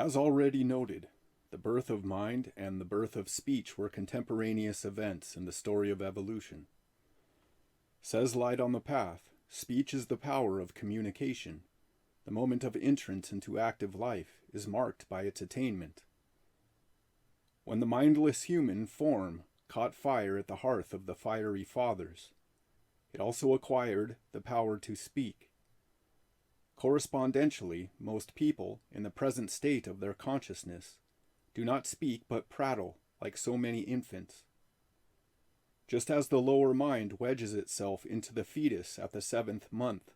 As already noted, the birth of mind and the birth of speech were contemporaneous events in the story of evolution. Says Light on the Path, speech is the power of communication. The moment of entrance into active life is marked by its attainment. When the mindless human form caught fire at the hearth of the fiery fathers, it also acquired the power to speak. Correspondentially, most people, in the present state of their consciousness, do not speak but prattle like so many infants. Just as the lower mind wedges itself into the fetus at the 7th month,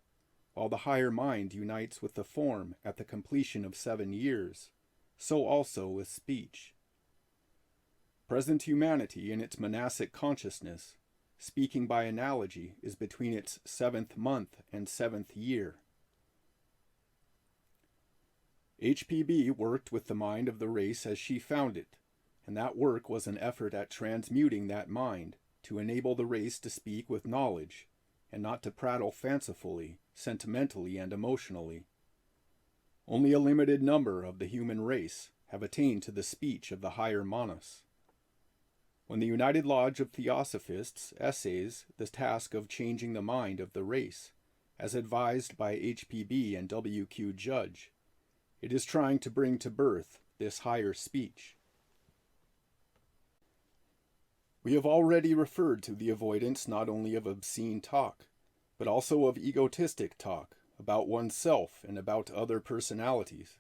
while the higher mind unites with the form at the completion of 7 years, so also with speech. Present humanity in its monastic consciousness, speaking by analogy, is between its 7th month and 7th year. HPB worked with the mind of the race as she found it, and that work was an effort at transmuting that mind to enable the race to speak with knowledge, and not to prattle fancifully, sentimentally, and emotionally. Only a limited number of the human race have attained to the speech of the higher manas. When the United Lodge of Theosophists essays the task of changing the mind of the race, as advised by HPB and WQ Judge, it is trying to bring to birth this higher speech. We have already referred to the avoidance not only of obscene talk, but also of egotistic talk about oneself and about other personalities.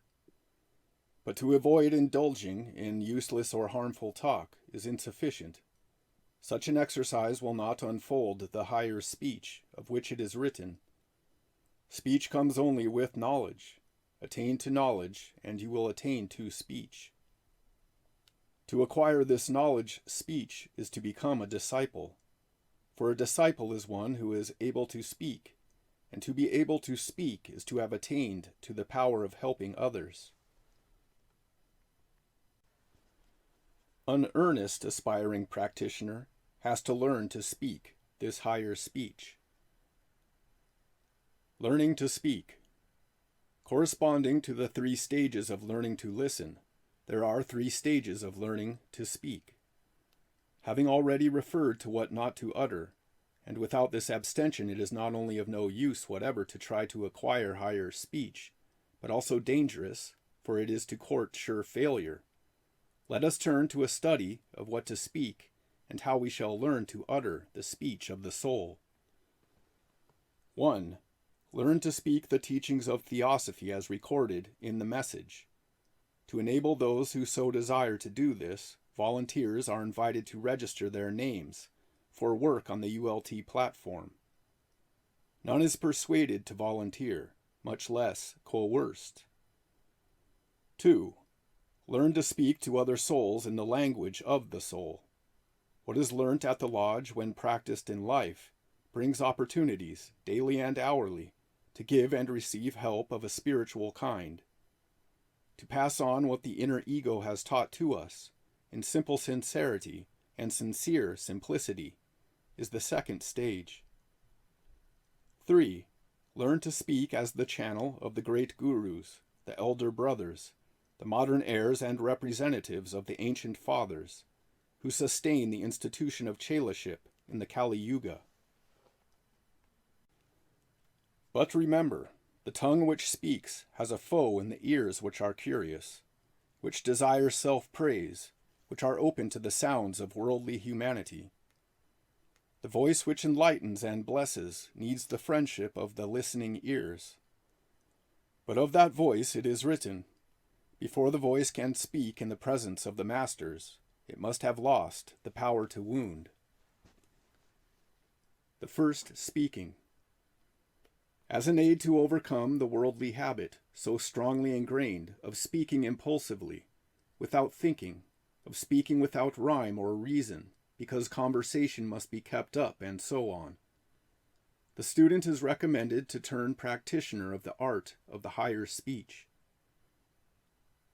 But to avoid indulging in useless or harmful talk is insufficient. Such an exercise will not unfold the higher speech of which it is written. Speech comes only with knowledge. Attain to knowledge, and you will attain to speech. To acquire this knowledge, speech is to become a disciple. For a disciple is one who is able to speak, and to be able to speak is to have attained to the power of helping others. An earnest aspiring practitioner has to learn to speak this higher speech. Learning to speak. Corresponding to the 3 stages of learning to listen, there are 3 stages of learning to speak. Having already referred to what not to utter, and without this abstention it is not only of no use whatever to try to acquire higher speech, but also dangerous, for it is to court sure failure. Let us turn to a study of what to speak and how we shall learn to utter the speech of the soul. 1. Learn to speak the teachings of Theosophy as recorded in the message. To enable those who so desire to do this, volunteers are invited to register their names for work on the ULT platform. None is persuaded to volunteer, much less coerced. 2. Learn to speak to other souls in the language of the soul. What is learnt at the lodge when practiced in life brings opportunities, daily and hourly, to give and receive help of a spiritual kind. To pass on what the inner ego has taught to us, in simple sincerity and sincere simplicity, is the 2nd stage. 3. Learn to speak as the channel of the great gurus, the elder brothers, the modern heirs and representatives of the ancient fathers, who sustain the institution of chelaship in the Kali Yuga. But remember, the tongue which speaks has a foe in the ears which are curious, which desire self-praise, which are open to the sounds of worldly humanity. The voice which enlightens and blesses needs the friendship of the listening ears. But of that voice it is written, before the voice can speak in the presence of the masters, it must have lost the power to wound. The first speaking. As an aid to overcome the worldly habit, so strongly ingrained, of speaking impulsively, without thinking, of speaking without rhyme or reason, because conversation must be kept up, and so on. The student is recommended to turn practitioner of the art of the higher speech.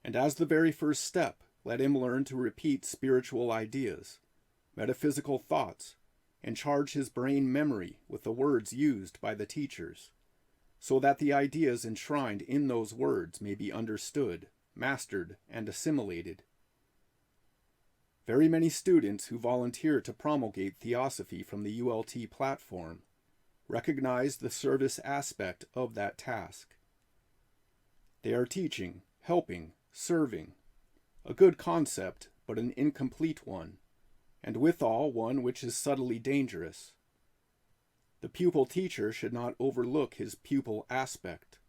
And as the very first step, let him learn to repeat spiritual ideas, metaphysical thoughts, and charge his brain memory with the words used by the teachers, so that the ideas enshrined in those words may be understood, mastered, and assimilated. Very many students who volunteer to promulgate Theosophy from the ULT platform recognize the service aspect of that task. They are teaching, helping, serving, a good concept, but an incomplete one, and withal one which is subtly dangerous. The pupil teacher should not overlook his pupil aspect.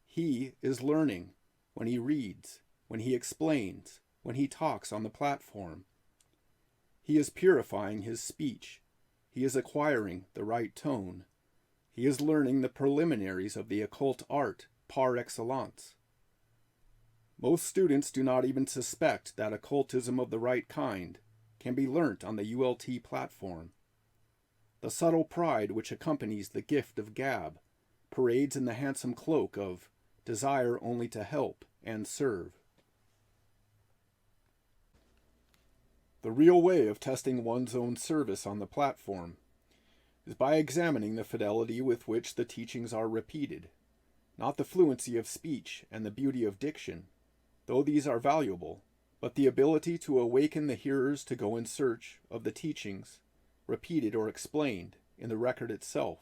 He is learning when he reads, when he explains, when he talks on the platform. He is purifying his speech. He is acquiring the right tone. He is learning the preliminaries of the occult art par excellence. Most students do not even suspect that occultism of the right kind can be learnt on the ULT platform. The subtle pride which accompanies the gift of gab parades in the handsome cloak of desire only to help and serve. The real way of testing one's own service on the platform is by examining the fidelity with which the teachings are repeated, not the fluency of speech and the beauty of diction, though these are valuable, but the ability to awaken the hearers to go in search of the teachings, repeated or explained, in the record itself.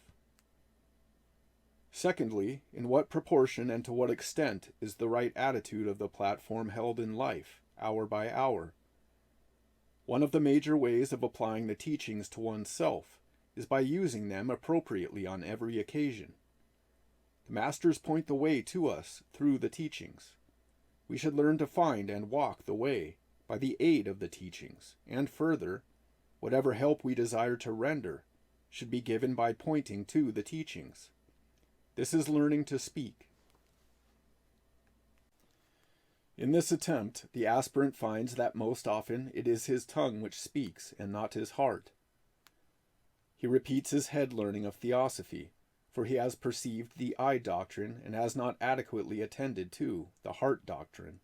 Secondly, in what proportion and to what extent is the right attitude of the platform held in life, hour by hour? One of the major ways of applying the teachings to oneself is by using them appropriately on every occasion. The masters point the way to us through the teachings. We should learn to find and walk the way by the aid of the teachings, and further, whatever help we desire to render should be given by pointing to the teachings. This is learning to speak. In this attempt, the aspirant finds that most often it is his tongue which speaks and not his heart. He repeats his head learning of Theosophy, for he has perceived the eye doctrine and has not adequately attended to the heart doctrine.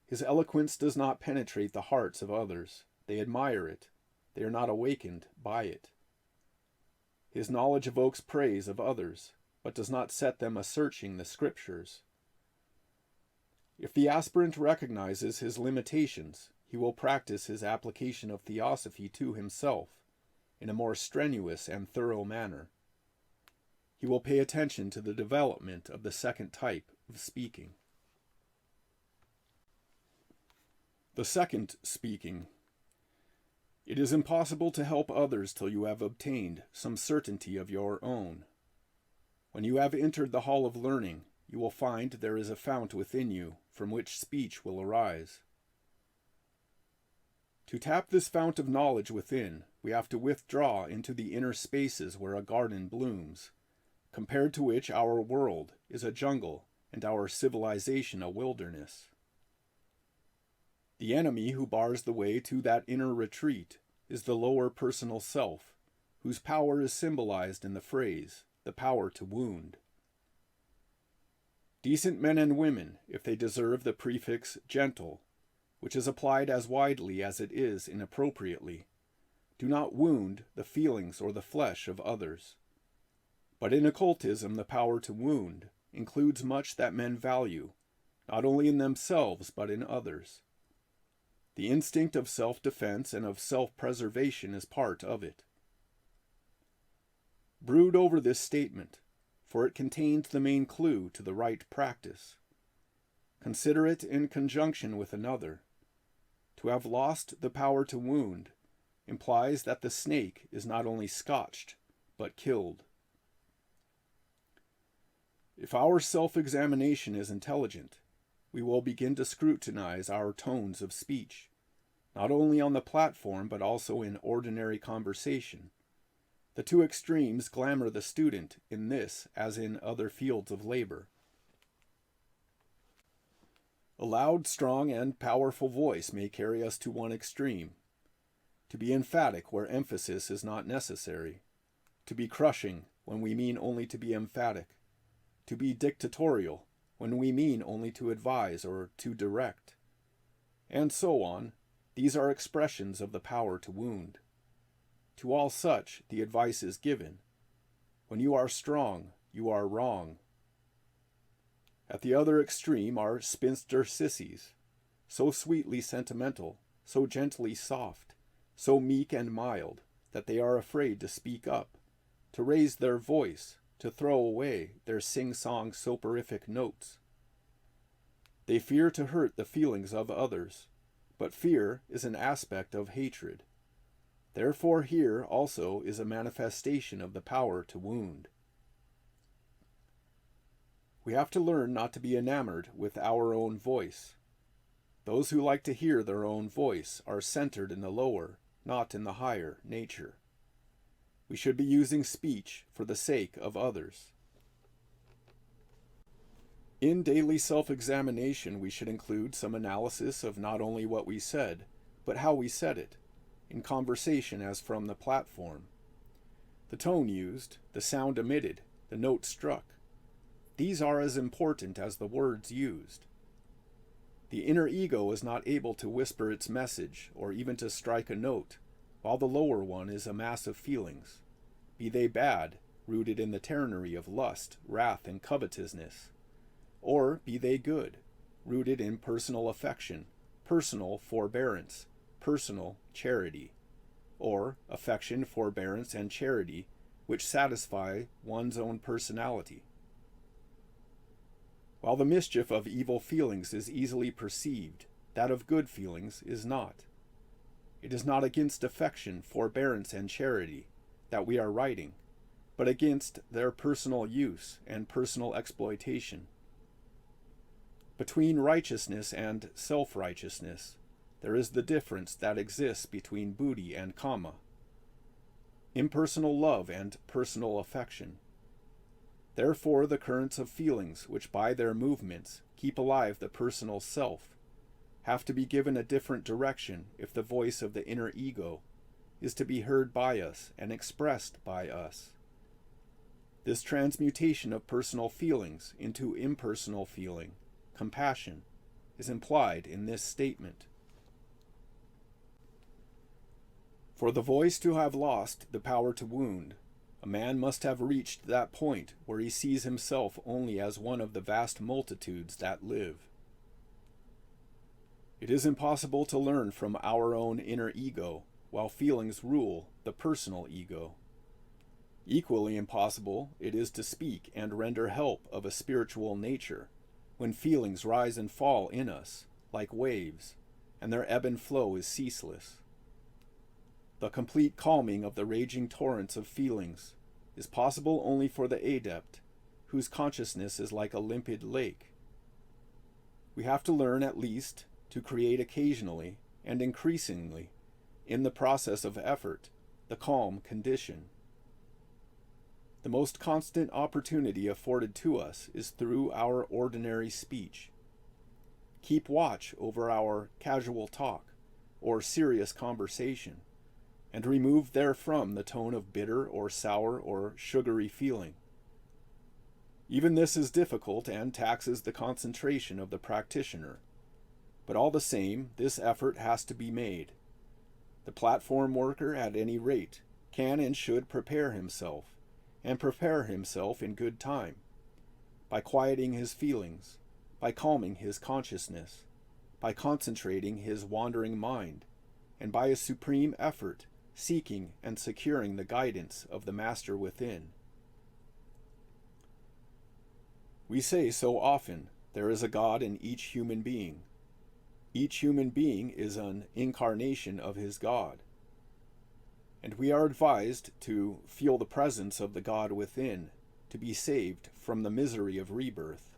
His eloquence does not penetrate the hearts of others. They admire it. They are not awakened by it. His knowledge evokes praise of others, but does not set them a-searching the Scriptures. If the aspirant recognizes his limitations, he will practice his application of Theosophy to himself in a more strenuous and thorough manner. He will pay attention to the development of the second type of speaking. The second speaking. It is impossible to help others till you have obtained some certainty of your own. When you have entered the hall of learning, you will find there is a fount within you from which speech will arise. To tap this fount of knowledge within, we have to withdraw into the inner spaces where a garden blooms, compared to which our world is a jungle and our civilization a wilderness. The enemy who bars the way to that inner retreat is the lower personal self, whose power is symbolized in the phrase, the power to wound. Decent men and women, if they deserve the prefix gentle, which is applied as widely as it is inappropriately, do not wound the feelings or the flesh of others. But in occultism, the power to wound includes much that men value, not only in themselves but in others. The instinct of self-defense and of self-preservation is part of it. Brood over this statement, for it contains the main clue to the right practice. Consider it in conjunction with another. To have lost the power to wound implies that the snake is not only scotched, but killed. If our self-examination is intelligent, we will begin to scrutinize our tones of speech, not only on the platform but also in ordinary conversation. The two extremes glamour the student in this as in other fields of labor. A loud, strong, and powerful voice may carry us to one extreme, to be emphatic where emphasis is not necessary, to be crushing when we mean only to be emphatic, to be dictatorial when we mean only to advise or to direct, and so on. These are expressions of the power to wound. To all such, the advice is given: when you are strong, you are wrong. At the other extreme are spinster sissies, so sweetly sentimental, so gently soft, so meek and mild, that they are afraid to speak up, to raise their voice, to throw away their sing-song soporific notes. They fear to hurt the feelings of others, but fear is an aspect of hatred. Therefore here also is a manifestation of the power to wound. We have to learn not to be enamored with our own voice. Those who like to hear their own voice are centered in the lower, not in the higher, nature. We should be using speech for the sake of others. In daily self-examination, we should include some analysis of not only what we said, but how we said it, in conversation as from the platform. The tone used, the sound emitted, the note struck. These are as important as the words used. The inner ego is not able to whisper its message or even to strike a note, while the lower one is a mass of feelings, be they bad, rooted in the tyranny of lust, wrath, and covetousness, or be they good, rooted in personal affection, personal forbearance, personal charity, or affection, forbearance, and charity which satisfy one's own personality. While the mischief of evil feelings is easily perceived, that of good feelings is not. It is not against affection, forbearance, and charity that we are writing, but against their personal use and personal exploitation. Between righteousness and self-righteousness, there is the difference that exists between buddhi and kama, impersonal love and personal affection. Therefore, the currents of feelings, which by their movements keep alive the personal self, have to be given a different direction if the voice of the inner ego is to be heard by us and expressed by us. This transmutation of personal feelings into impersonal feeling, compassion, is implied in this statement. For the voice to have lost the power to wound, a man must have reached that point where he sees himself only as one of the vast multitudes that live. It is impossible to learn from our own inner ego while feelings rule the personal ego. Equally impossible it is to speak and render help of a spiritual nature when feelings rise and fall in us like waves, and their ebb and flow is ceaseless. The complete calming of the raging torrents of feelings is possible only for the adept, whose consciousness is like a limpid lake. We have to learn at least to create occasionally and increasingly, in the process of effort, the calm condition. The most constant opportunity afforded to us is through our ordinary speech. Keep watch over our casual talk or serious conversation, and remove therefrom the tone of bitter or sour or sugary feeling. Even this is difficult and taxes the concentration of the practitioner, but all the same, this effort has to be made. The platform worker, at any rate, can and should prepare himself, and prepare himself in good time, by quieting his feelings, by calming his consciousness, by concentrating his wandering mind, and by a supreme effort seeking and securing the guidance of the Master within. We say so often, there is a God in each human being. Each human being is an incarnation of his God. And we are advised to feel the presence of the God within, to be saved from the misery of rebirth.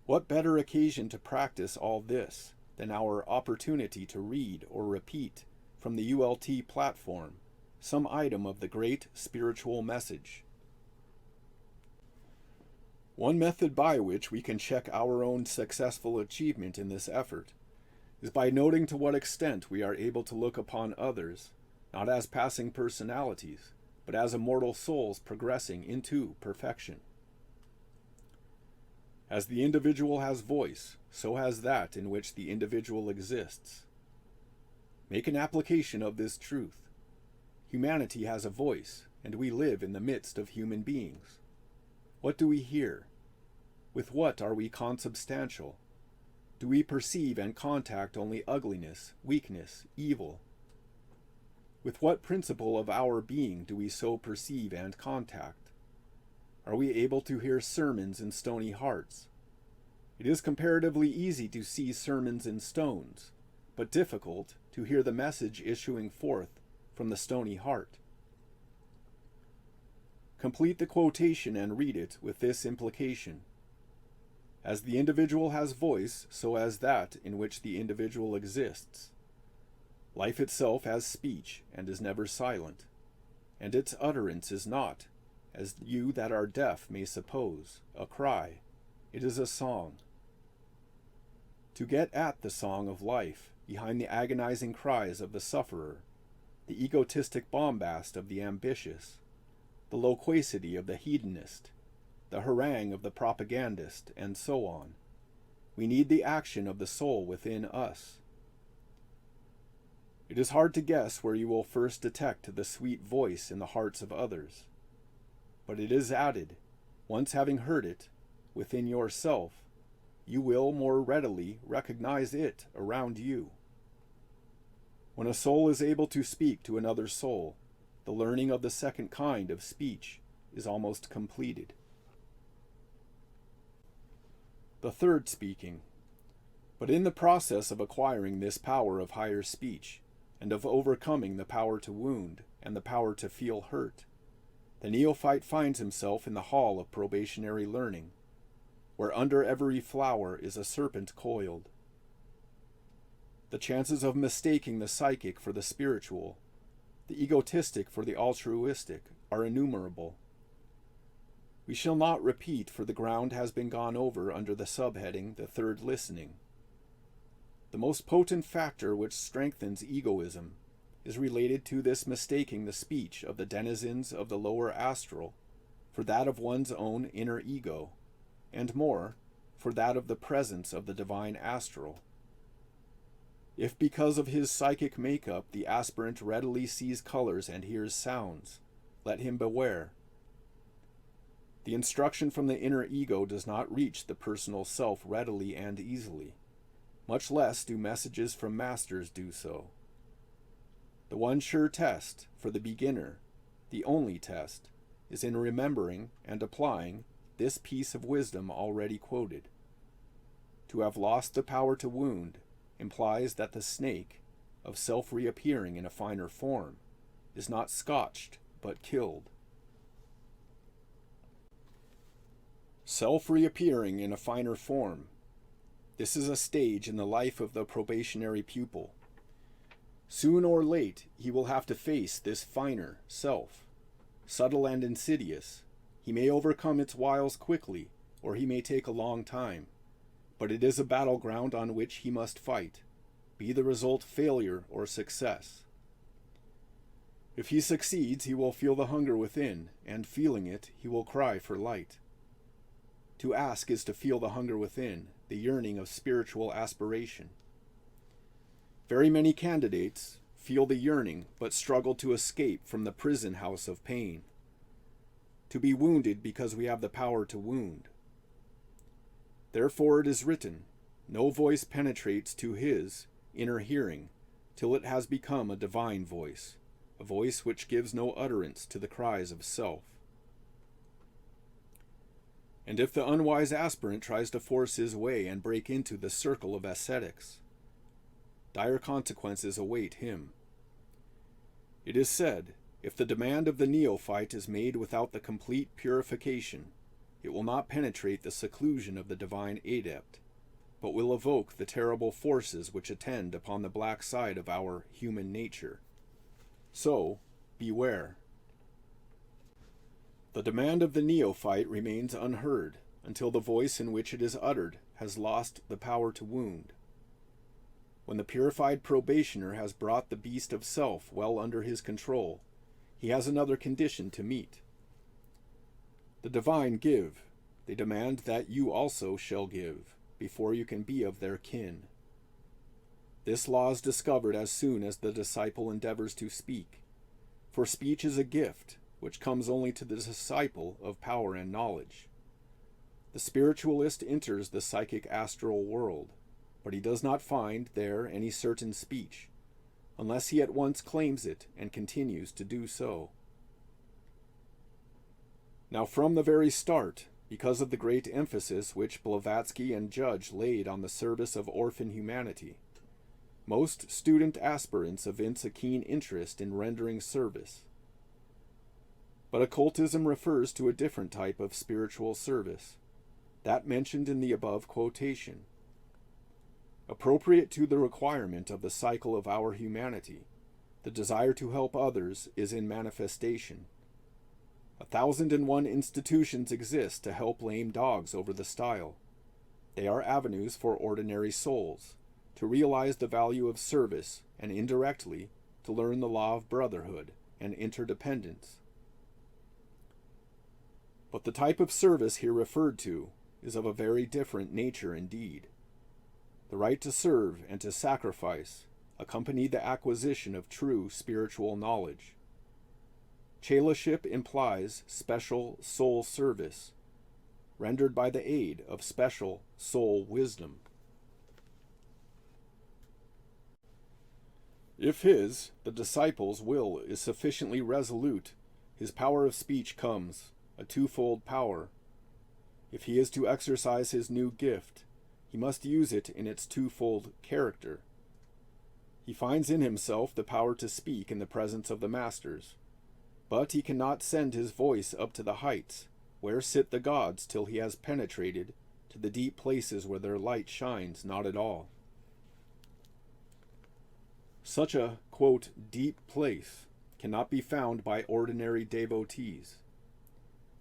What better occasion to practice all this than our opportunity to read or repeat from the ULT platform some item of the great spiritual message? One method by which we can check our own successful achievement in this effort is by noting to what extent we are able to look upon others not as passing personalities, but as immortal souls progressing into perfection. As the individual has voice, so has that in which the individual exists. Make an application of this truth. Humanity has a voice, and we live in the midst of human beings. What do we hear? With what are we consubstantial? Do we perceive and contact only ugliness, weakness, evil? With what principle of our being do we so perceive and contact? Are we able to hear sermons in stony hearts? It is comparatively easy to see sermons in stones, but difficult to hear the message issuing forth from the stony heart. Complete the quotation and read it with this implication. As the individual has voice, so has that in which the individual exists. Life itself has speech and is never silent, and its utterance is not, as you that are deaf may suppose, a cry. It is a song. To get at the song of life behind the agonizing cries of the sufferer, the egotistic bombast of the ambitious, the loquacity of the hedonist, the harangue of the propagandist, and so on, we need the action of the soul within us. It is hard to guess where you will first detect the sweet voice in the hearts of others, but it is added, once having heard it, within yourself, you will more readily recognize it around you. When a soul is able to speak to another soul, the learning of the second kind of speech is almost completed. The third speaking. But in the process of acquiring this power of higher speech, and of overcoming the power to wound and the power to feel hurt, the neophyte finds himself in the hall of probationary learning, where under every flower is a serpent coiled. The chances of mistaking the psychic for the spiritual, the egotistic for the altruistic, are innumerable. We shall not repeat, for the ground has been gone over under the subheading, the third listening. The most potent factor which strengthens egoism is related to this mistaking the speech of the denizens of the lower astral for that of one's own inner ego, and more, for that of the presence of the divine astral. If because of his psychic makeup the aspirant readily sees colors and hears sounds, let him beware. The instruction from the inner ego does not reach the personal self readily and easily. Much less do messages from masters do so. The one sure test, for the beginner, the only test, is in remembering and applying this piece of wisdom already quoted. To have lost the power to wound implies that the snake, of self-reappearing in a finer form, is not scotched but killed. Self-reappearing in a finer form. This is a stage in the life of the probationary pupil. Soon or late, he will have to face this finer self. Subtle and insidious, he may overcome its wiles quickly, or he may take a long time. But it is a battleground on which he must fight, be the result failure or success. If he succeeds, he will feel the hunger within, and feeling it, he will cry for light. To ask is to feel the hunger within, the yearning of spiritual aspiration. Very many candidates feel the yearning, but struggle to escape from the prison house of pain. To be wounded because we have the power to wound. Therefore it is written, no voice penetrates to his inner hearing till it has become a divine voice, a voice which gives no utterance to the cries of self. And if the unwise aspirant tries to force his way and break into the circle of ascetics, dire consequences await him. It is said, if the demand of the neophyte is made without the complete purification, it will not penetrate the seclusion of the divine adept, but will evoke the terrible forces which attend upon the black side of our human nature. So, beware. The demand of the neophyte remains unheard until the voice in which it is uttered has lost the power to wound. When the purified probationer has brought the beast of self well under his control, he has another condition to meet. The divine give. They demand that you also shall give, before you can be of their kin. This law is discovered as soon as the disciple endeavors to speak, for speech is a gift which comes only to the disciple of power and knowledge. The spiritualist enters the psychic astral world, but he does not find there any certain speech, unless he at once claims it and continues to do so. Now from the very start, because of the great emphasis which Blavatsky and Judge laid on the service of orphan humanity, most student aspirants evince a keen interest in rendering service. But occultism refers to a different type of spiritual service, that mentioned in the above quotation. Appropriate to the requirement of the cycle of our humanity, the desire to help others is in manifestation. 1,001 institutions exist to help lame dogs over the stile. They are avenues for ordinary souls to realize the value of service and indirectly to learn the law of brotherhood and interdependence. But the type of service here referred to is of a very different nature indeed. The right to serve and to sacrifice accompany the acquisition of true spiritual knowledge. Chelaship implies special soul service, rendered by the aid of special soul wisdom. If the disciple's will is sufficiently resolute, his power of speech comes, a twofold power. If he is to exercise his new gift, he must use it in its twofold character. He finds in himself the power to speak in the presence of the masters, but he cannot send his voice up to the heights, where sit the gods, till he has penetrated to the deep places where their light shines not at all. Such a, quote, deep place cannot be found by ordinary devotees.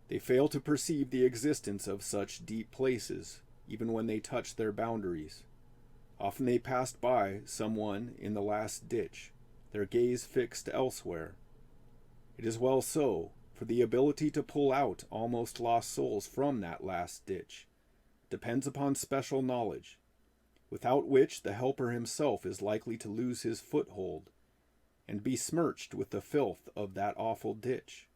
They fail to perceive the existence of such deep places, even when they touch their boundaries. Often they passed by someone in the last ditch, their gaze fixed elsewhere. It is well so, for the ability to pull out almost lost souls from that last ditch depends upon special knowledge, without which the helper himself is likely to lose his foothold and be smirched with the filth of that awful ditch.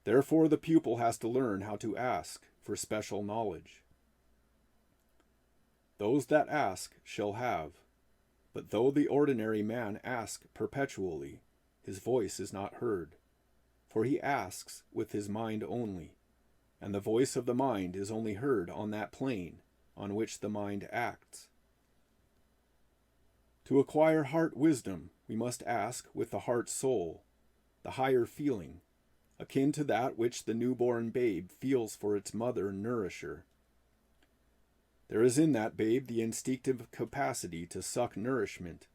Therefore the pupil has to learn how to ask for special knowledge. Those that ask shall have, but though the ordinary man ask perpetually, his voice is not heard, for he asks with his mind only, and the voice of the mind is only heard on that plane on which the mind acts. To acquire heart wisdom, we must ask with the heart soul, the higher feeling, akin to that which the newborn babe feels for its mother nourisher. There is in that babe the instinctive capacity to suck nourishment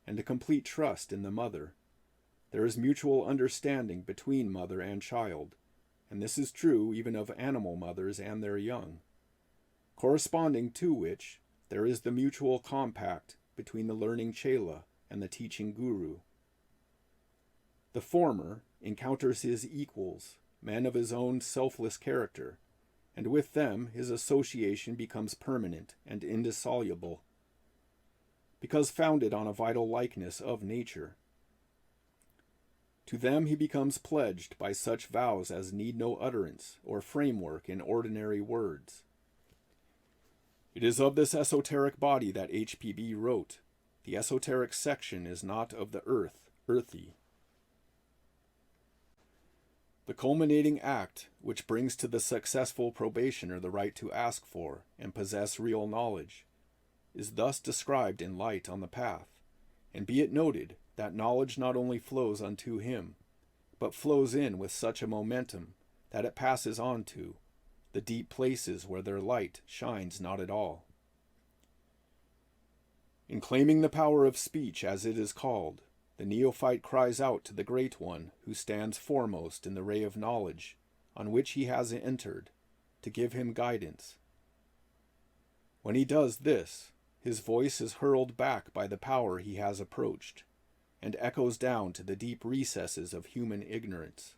and a complete trust in the mother. There is mutual understanding between mother and child, and this is true even of animal mothers and their young, corresponding to which there is the mutual compact between the learning chela and the teaching guru. The former encounters his equals, men of his own selfless character, and with them his association becomes permanent and indissoluble, because founded on a vital likeness of nature. To them he becomes pledged by such vows as need no utterance or framework in ordinary words. It is of this esoteric body that H.P.B. wrote, "The esoteric section is not of the earth, earthy." The culminating act which brings to the successful probationer the right to ask for and possess real knowledge is thus described in Light on the Path, and be it noted that knowledge not only flows unto him, but flows in with such a momentum that it passes on to the deep places where their light shines not at all. In claiming the power of speech, as it is called, the neophyte cries out to the Great One who stands foremost in the ray of knowledge on which he has entered, to give him guidance. When he does this, his voice is hurled back by the power he has approached, and echoes down to the deep recesses of human ignorance.